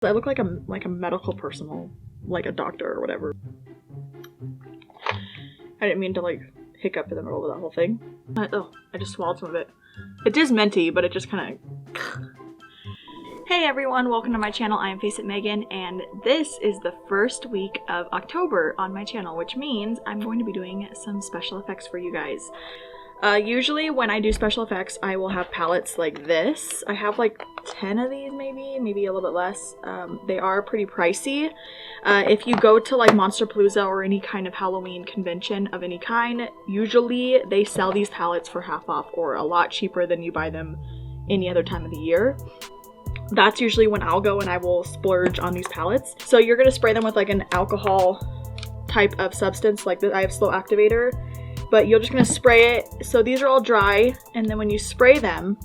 I look like a medical personnel, like a doctor or whatever. I didn't mean to like hiccup in the middle of that whole thing. Oh, I just swallowed some of it. It is minty, but it just kind of... Hey everyone, welcome to my channel. I am faceitmegan, and this is the first week of October on my channel, which means I'm going to be doing some special effects for you guys. Usually when I do special effects, I will have palettes like this. I have like 10 of these maybe a little bit less. They are pretty pricey. If you go to like Monsterpalooza or any kind of Halloween convention of any kind, usually they sell these palettes for half off or a lot cheaper than you buy them any other time of the year. That's usually when I'll go and I will splurge on these palettes. So you're gonna spray them with like an alcohol type of substance, like I have slow activator. But you're just gonna spray it. So these are all dry, and then when you spray them,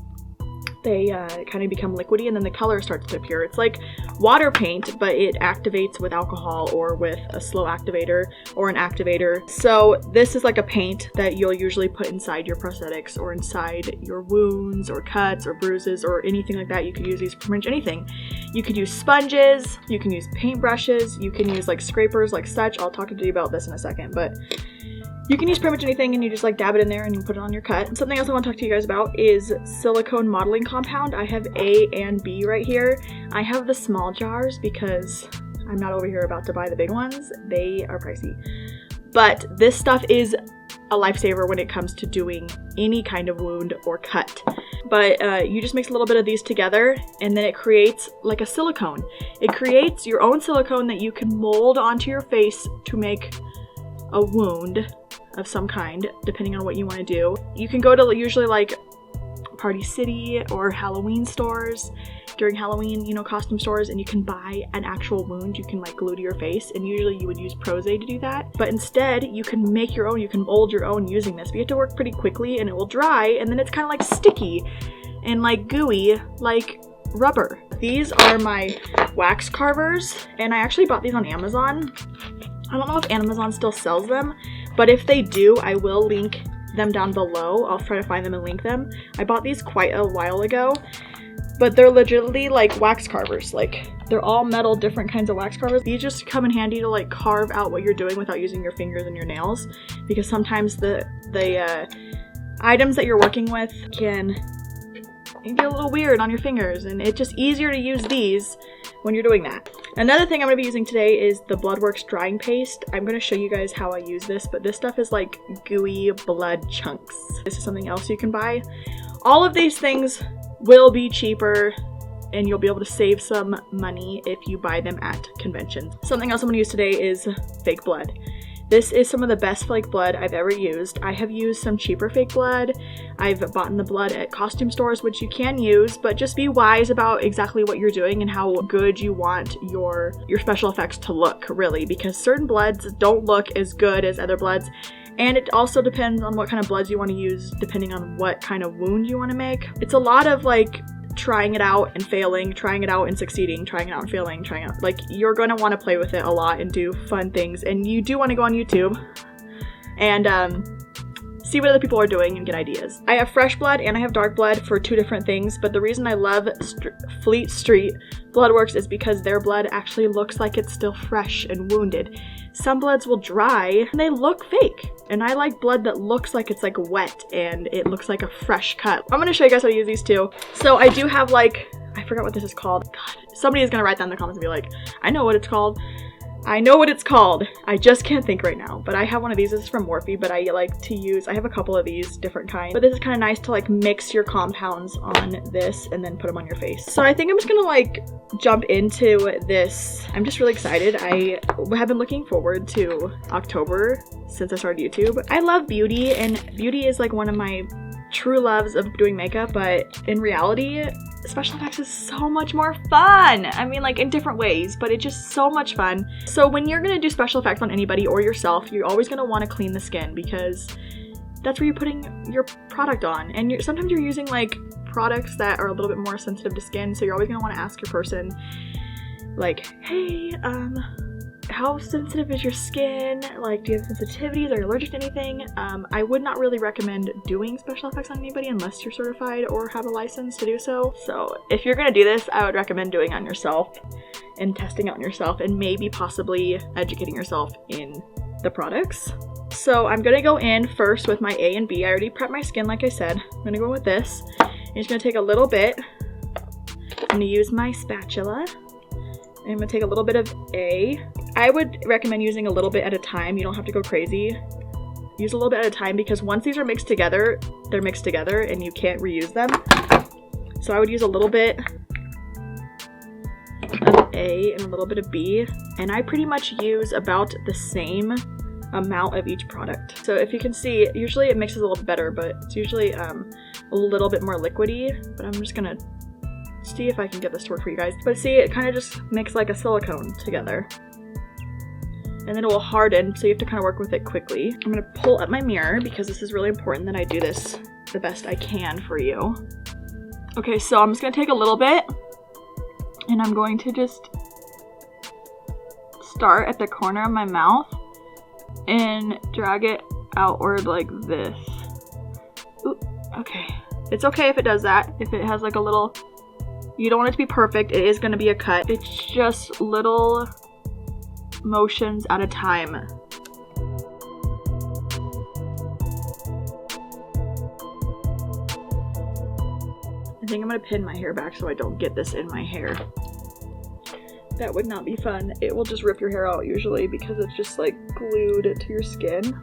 they kind of become liquidy, and then the color starts to appear. It's like water paint, but it activates with alcohol or with a slow activator or an activator. So this is like a paint that you'll usually put inside your prosthetics or inside your wounds or cuts or bruises or anything like that. You could use these for pretty much anything. You could use sponges, you can use paint brushes, you can use like scrapers like such. I'll talk to you about this in a second, but you can use pretty much anything, and you just like dab it in there and you put it on your cut. And something else I want to talk to you guys about is silicone modeling compound. I have A and B right here. I have the small jars because I'm not over here about to buy the big ones. They are pricey. But this stuff is a lifesaver when it comes to doing any kind of wound or cut. But you just mix a little bit of these together, and then it creates like a silicone. It creates your own silicone that you can mold onto your face to make a wound of some kind, depending on what you want to do. You can go to usually like Party City or Halloween stores during Halloween, you know, costume stores, and you can buy an actual wound you can like glue to your face, and usually you would use Prozade to do that. But instead, you can make your own, you can mold your own using this. But you have to work pretty quickly, and it will dry, and then it's kind of like sticky and like gooey, like rubber. These are my wax carvers, and I actually bought these on Amazon. I don't know if Amazon still sells them, but if they do, I will link them down below. I'll try to find them and link them. I bought these quite a while ago, but they're legitimately like wax carvers. Like, they're all metal, different kinds of wax carvers. These just come in handy to like carve out what you're doing without using your fingers and your nails, because sometimes the items that you're working with can be a little weird on your fingers, and it's just easier to use these when you're doing that. Another thing I'm going to be using today is the Bloodworks drying paste. I'm going to show you guys how I use this, but this stuff is like gooey blood chunks. This is something else you can buy. All of these things will be cheaper, and you'll be able to save some money if you buy them at conventions. Something else I'm going to use today is fake blood. This is some of the best fake blood I've ever used. I have used some cheaper fake blood. I've bought the blood at costume stores, which you can use, but just be wise about exactly what you're doing and how good you want your special effects to look, really, because certain bloods don't look as good as other bloods. And it also depends on what kind of bloods you want to use, depending on what kind of wound you want to make. It's a lot of like trying it out and failing, trying it out and succeeding, trying it out and failing, trying it out. Like, you're going to want to play with it a lot and do fun things, and you do want to go on YouTube and see what other people are doing and get ideas. I have fresh blood and I have dark blood for two different things, but the reason I love Fleet Street Bloodworks is because their blood actually looks like it's still fresh and wounded. Some bloods will dry and they look fake, and I like blood that looks like it's like wet and it looks like a fresh cut. I'm going to show you guys how to use these too. So I do have like, I forgot what this is called. God, somebody is going to write down in the comments and be like, I know what it's called. I know what it's called. I just can't think right now. But I have one of these. This is from Morphe, but I like to use, I have a couple of these different kinds. But this is kind of nice to like mix your compounds on this and then put them on your face. So I think I'm just gonna like jump into this. I'm just really excited. I have been looking forward to October since I started YouTube. I love beauty, and beauty is like one of my true loves of doing makeup, but in reality, special effects is so much more fun. I mean, like in different ways, but it's just so much fun. So when you're gonna do special effects on anybody or yourself, you're always gonna want to clean the skin, because that's where you're putting your product on. And sometimes you're using like products that are a little bit more sensitive to skin, so you're always gonna want to ask your person like, hey, how sensitive is your skin? Like, do you have sensitivities? Are you allergic to anything? I would not really recommend doing special effects on anybody unless you're certified or have a license to do so. So if you're gonna do this, I would recommend doing it on yourself and testing it on yourself and maybe possibly educating yourself in the products. So I'm gonna go in first with my A and B. I already prepped my skin, like I said. I'm gonna go with this. I'm just gonna take a little bit. I'm gonna use my spatula. I'm gonna take a little bit of A. I would recommend using a little bit at a time. You don't have to go crazy. Use a little bit at a time because once these are mixed together, they're mixed together and you can't reuse them. So I would use a little bit of A and a little bit of B. And I pretty much use about the same amount of each product. So if you can see, usually it mixes a little bit better, but it's usually a little bit more liquidy. But I'm just gonna see if I can get this to work for you guys. But see, it kind of just makes like a silicone together. And then it will harden, so you have to kind of work with it quickly. I'm gonna pull up my mirror because this is really important that I do this the best I can for you. Okay, so I'm just gonna take a little bit and I'm going to just start at the corner of my mouth and drag it outward like this. Ooh, okay. It's okay if it does that. If it has like a little, you don't want it to be perfect. It is gonna be a cut. It's just little motions at a time. I think I'm gonna pin my hair back so I don't get this in my hair. That would not be fun. It will just rip your hair out usually because it's just like glued to your skin.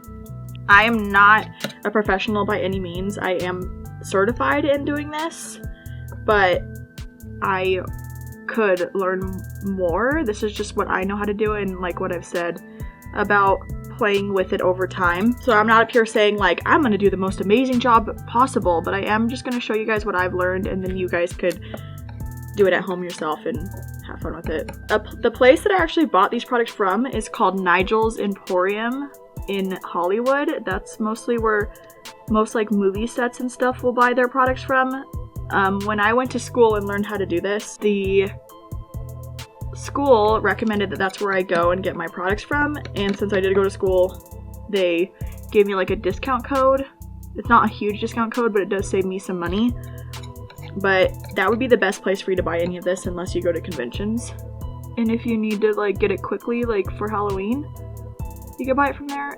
I am not a professional by any means. I am certified in doing this, but I could learn more. This is just what I know how to do and like what I've said about playing with it over time. So I'm not up here saying like I'm gonna do the most amazing job possible, but I am just gonna show you guys what I've learned and then you guys could do it at home yourself and have fun with it. The place that I actually bought these products from is called Nigel's Emporium in Hollywood. That's mostly where most like movie sets and stuff will buy their products from. When I went to school and learned how to do this, the school recommended that that's where I go and get my products from, and since I did go to school, they gave me like a discount code. It's not a huge discount code, but it does save me some money. But that would be the best place for you to buy any of this unless you go to conventions. And if you need to like get it quickly, like for Halloween, you can buy it from there.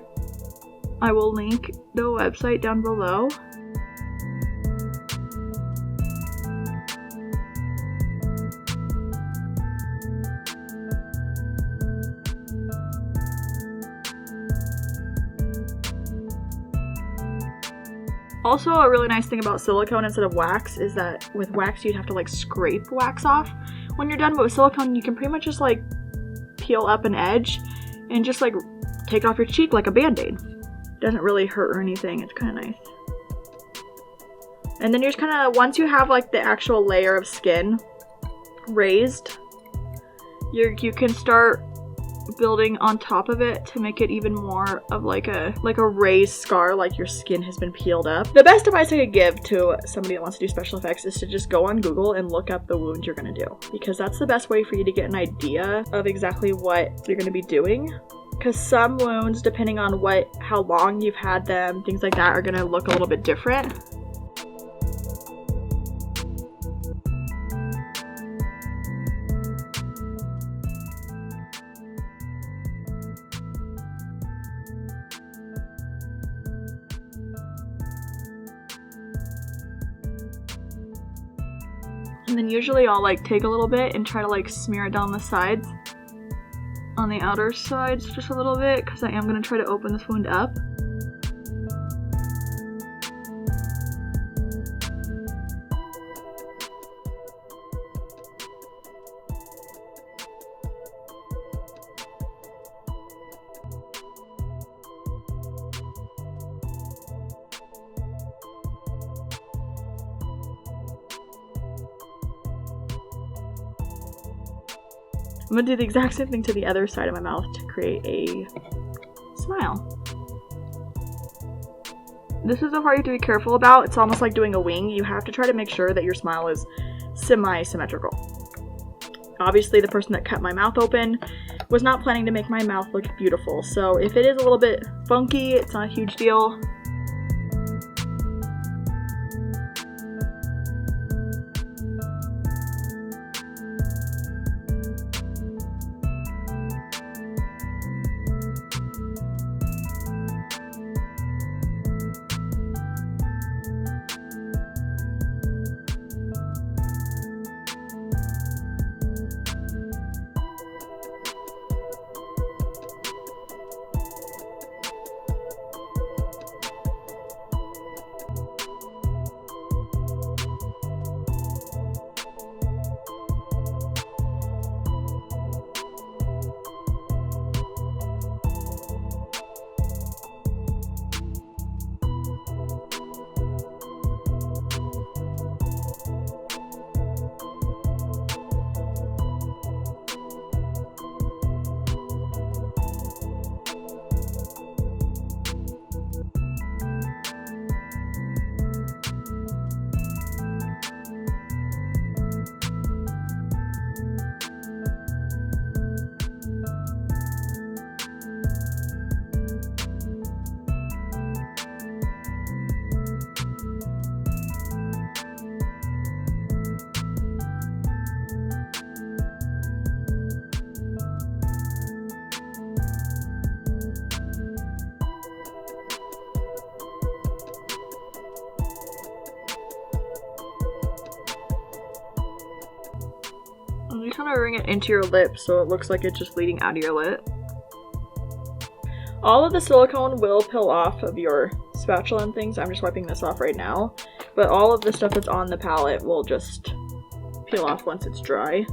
I will link the website down below. Also, a really nice thing about silicone instead of wax is that with wax you'd have to like scrape wax off when you're done, but with silicone you can pretty much just like peel up an edge and just like take it off your cheek like a band-aid. Doesn't really hurt or anything. It's kind of nice. And then you're just kind of, once you have like the actual layer of skin raised, you can start building on top of it to make it even more of like a raised scar, like your skin has been peeled up. The best advice I could give to somebody that wants to do special effects is to just go on Google and look up the wound you're gonna do, because that's the best way for you to get an idea of exactly what you're gonna be doing. Because some wounds, depending on how long you've had them, things like that, are gonna look a little bit different. And then usually I'll like take a little bit and try to like smear it down the sides, on the outer sides just a little bit, because I am going to try to open this wound up. I'm gonna do the exact same thing to the other side of my mouth to create a smile. This is the part you have to be careful about. It's almost like doing a wing. You have to try to make sure that your smile is semi-symmetrical. Obviously the person that cut my mouth open was not planning to make my mouth look beautiful. So if it is a little bit funky, it's not a huge deal. I'm just gonna bring it into your lip so it looks like it's just leading out of your lip. All of the silicone will peel off of your spatula and things. I'm just wiping this off right now. But all of the stuff that's on the palette will just peel off once it's dry.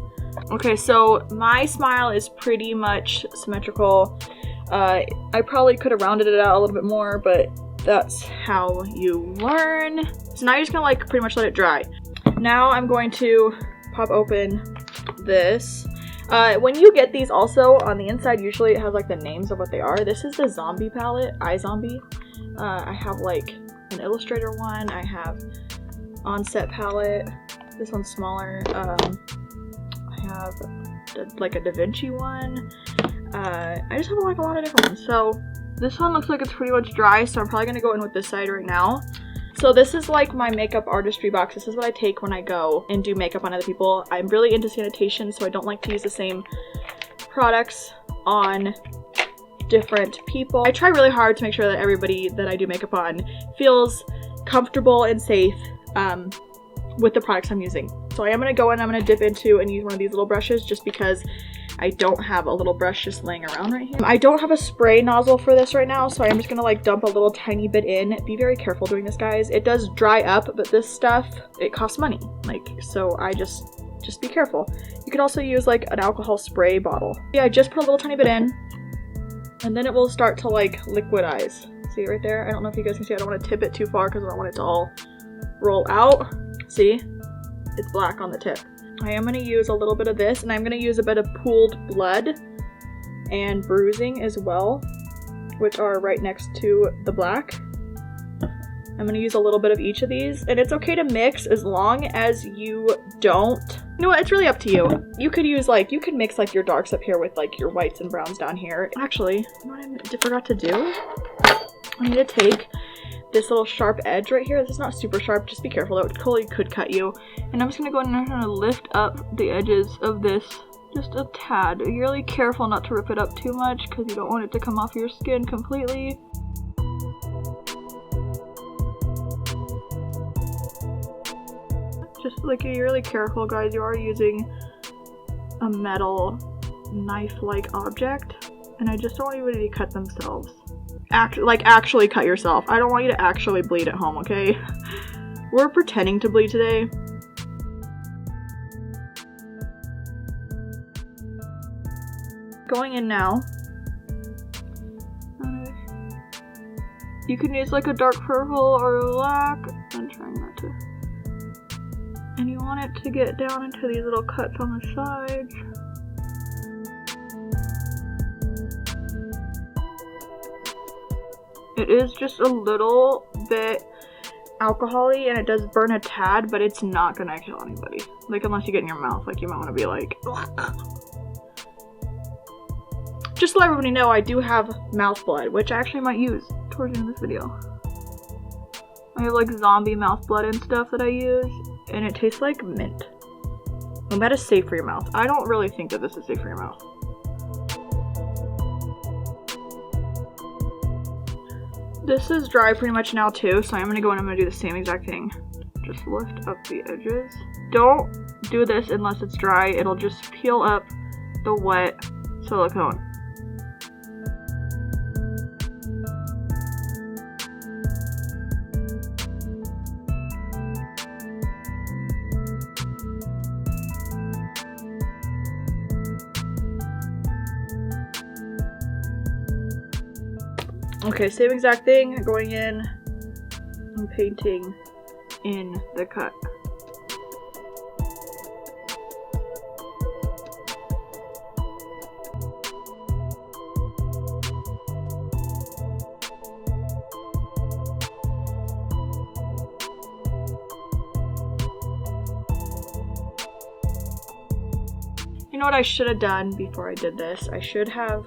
Okay, so my smile is pretty much symmetrical. I probably could have rounded it out a little bit more, but that's how you learn. So now you're just gonna like pretty much let it dry. Now I'm going to pop open this. When you get these also, on the inside usually it has like the names of what they are. This is the Zombie palette, iZombie. I have like an Illustrator one, I have Onset palette, this one's smaller. I have like a Da Vinci one. I just have like a lot of different ones. So this one looks like it's pretty much dry, so I'm probably gonna go in with this side right now. So this is like my makeup artistry box. This is what I take when I go and do makeup on other people. I'm really into sanitation, so I don't like to use the same products on different people. I try really hard to make sure that everybody that I do makeup on feels comfortable and safe with the products I'm using. So I am going to go in, I'm going to dip into and use one of these little brushes just because I don't have a little brush just laying around right here. I don't have a spray nozzle for this right now, so I'm just gonna like dump a little tiny bit in. Be very careful doing this, guys. It does dry up, but this stuff, it costs money. Like, so I just be careful. You could also use like an alcohol spray bottle. Yeah, I just put a little tiny bit in, and then it will start to like liquidize. See right there? I don't know if you guys can see. I don't want to tip it too far because I don't want it to all roll out. See? It's black on the tip. I am going to use a little bit of this, and I'm going to use a bit of pooled blood and bruising as well, which are right next to the black. I'm going to use a little bit of each of these, and it's okay to mix as long as you don't. You know what? It's really up to you. You could use like, you could mix like your darks up here with like your whites and browns down here. Actually, you know what I forgot to do? I need to take this little sharp edge right here. This is not super sharp, just be careful, that totally could cut you. And I'm just gonna go in and I'm gonna lift up the edges of this just a tad. Be really careful not to rip it up too much because you don't want it to come off your skin completely. Just like, be really careful, guys. You are using a metal knife-like object, and I just don't want anybody to cut themselves. Actually cut yourself. I don't want you to actually bleed at home, okay? We're pretending to bleed today. Going in now. You can use like a dark purple or black. I'm trying not to. And you want it to get down into these little cuts on the sides. It is just a little bit alcohol-y and it does burn a tad, but it's not gonna kill anybody. Like, unless you get in your mouth, like you might want to be like, ugh. Just to let everybody know, I do have mouth blood, which I actually might use towards the end of this video. I have like zombie mouth blood and stuff that I use, and it tastes like mint. And that is safe for your mouth. I don't really think that this is safe for your mouth. This is dry pretty much now too, so I'm gonna go and I'm gonna do the same exact thing. Just lift up the edges. Don't do this unless it's dry. It'll just peel up the wet silicone. Okay, same exact thing, going in and painting in the cut. You know what I should have done before I did this? I should have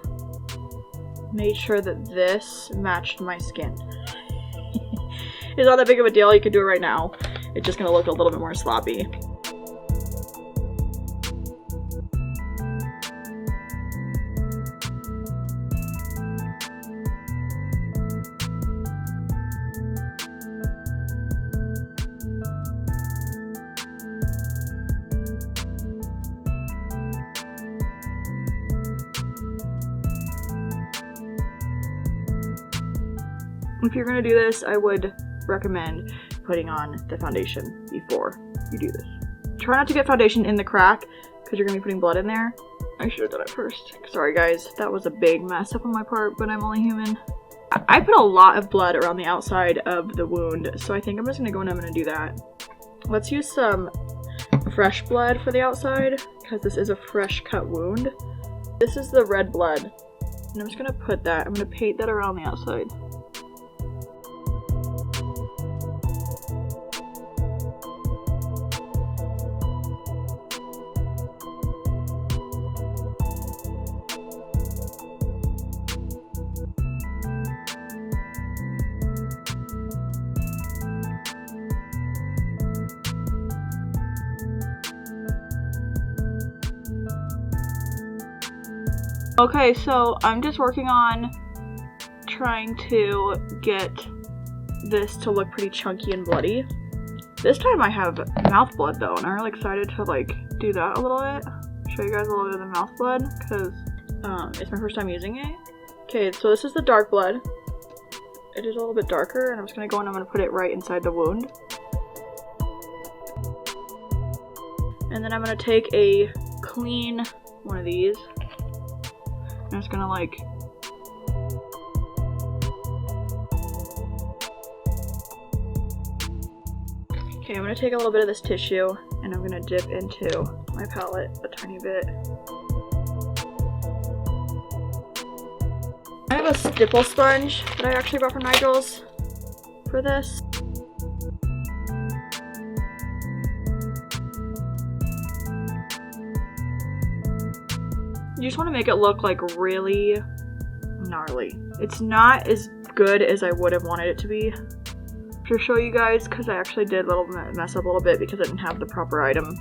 made sure that this matched my skin. It's not that big of a deal, you can do it right now. It's just gonna look a little bit more sloppy. If you're gonna do this, I would recommend putting on the foundation before you do this. Try not to get foundation in the crack, because you're gonna be putting blood in there. I should have done it first. Sorry guys, that was a big mess up on my part, but I'm only human. I put a lot of blood around the outside of the wound, so I think I'm just gonna go and I'm gonna do that. Let's use some fresh blood for the outside, because this is a fresh cut wound. This is the red blood, and I'm just gonna put that, I'm gonna paint that around the outside. Okay, so I'm just working on trying to get this to look pretty chunky and bloody. This time I have mouth blood though, and I'm really excited to like do that a little bit. Show you guys a little bit of the mouth blood, because it's my first time using it. Okay, so this is the dark blood. It is a little bit darker, and I'm just gonna go and I'm gonna put it right inside the wound. And then I'm gonna take a clean one of these. I'm just gonna like okay, I'm gonna take a little bit of this tissue and I'm gonna dip into my palette a tiny bit. I have a stipple sponge that I actually bought from Nigel's for this. You just want to make it look like really gnarly. It's not as good as I would have wanted it to be. To show you guys, because I actually did mess up a little bit because I didn't have the proper item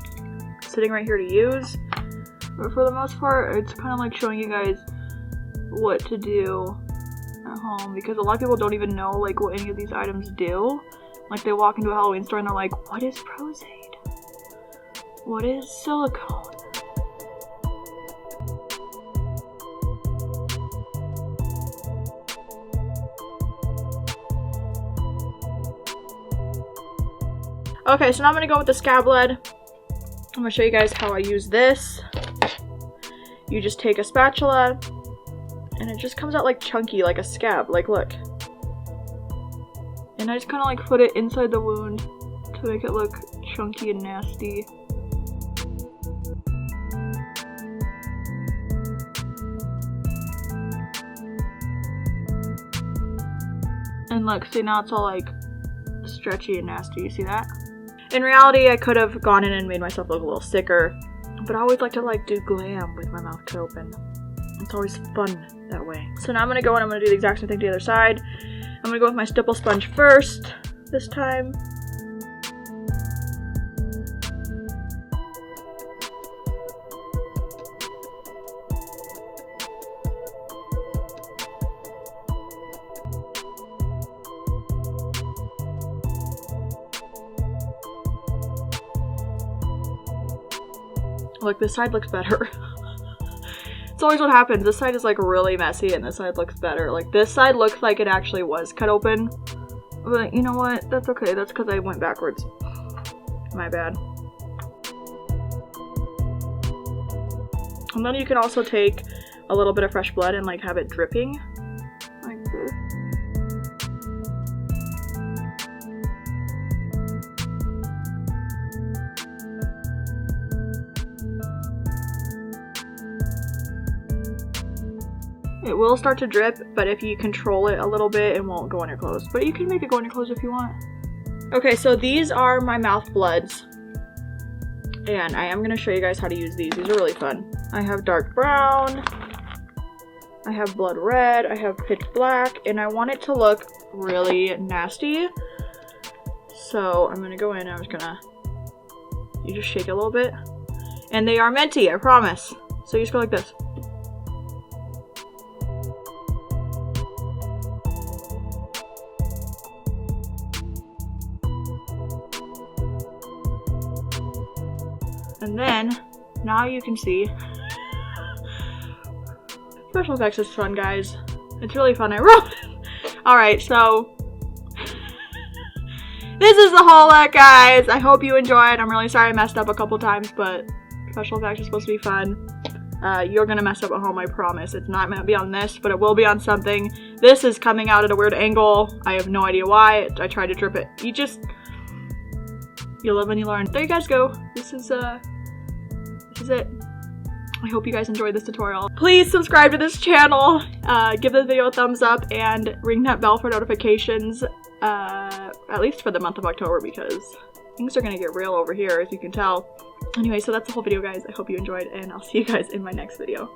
sitting right here to use. But for the most part, it's kind of like showing you guys what to do at home, because a lot of people don't even know like what any of these items do. Like they walk into a Halloween store and they're like, what is Prozaid? What is silicone? Okay, so now I'm gonna go with the scab lead. I'm gonna show you guys how I use this. You just take a spatula and it just comes out like chunky, like a scab, like look. And I just kind of like put it inside the wound to make it look chunky and nasty. And look, see now it's all like stretchy and nasty. You see that? In reality, I could have gone in and made myself look a little sicker, but I always like to do glam with my mouth cut open. It's always fun that way. So now I'm gonna go and I'm gonna do the exact same thing to the other side. I'm gonna go with my stipple sponge first this time. Look, this side looks better. It's always what happens. This side is like really messy and this side looks better. Like this side looks like it actually was cut open. But you know what? That's okay. That's because I went backwards. My bad. And then you can also take a little bit of fresh blood and like have it dripping. Like this. It will start to drip, but if you control it a little bit, it won't go on your clothes. But you can make it go on your clothes if you want. Okay, so these are my mouth bloods. And I am going to show you guys how to use these. These are really fun. I have dark brown. I have blood red. I have pitch black. And I want it to look really nasty. So I'm going to go in and I'm just going to... You just shake it a little bit. And they are minty, I promise. So you just go like this. And then, now you can see, special effects is fun, guys. It's really fun. I wrote it. Alright, so, this is the whole look, guys. I hope you enjoyed. I'm really sorry I messed up a couple times, but special effects are supposed to be fun. You're gonna mess up at home, I promise. It's not meant to be on this, but it will be on something. This is coming out at a weird angle. I have no idea why. I tried to trip it. You live and you learn. There you guys go. This is it. I hope you guys enjoyed this tutorial. Please subscribe to this channel, give this video a thumbs up, and ring that bell for notifications, at least for the month of October, because things are gonna get real over here, as you can tell. Anyway, so that's the whole video, guys. I hope you enjoyed, and I'll see you guys in my next video.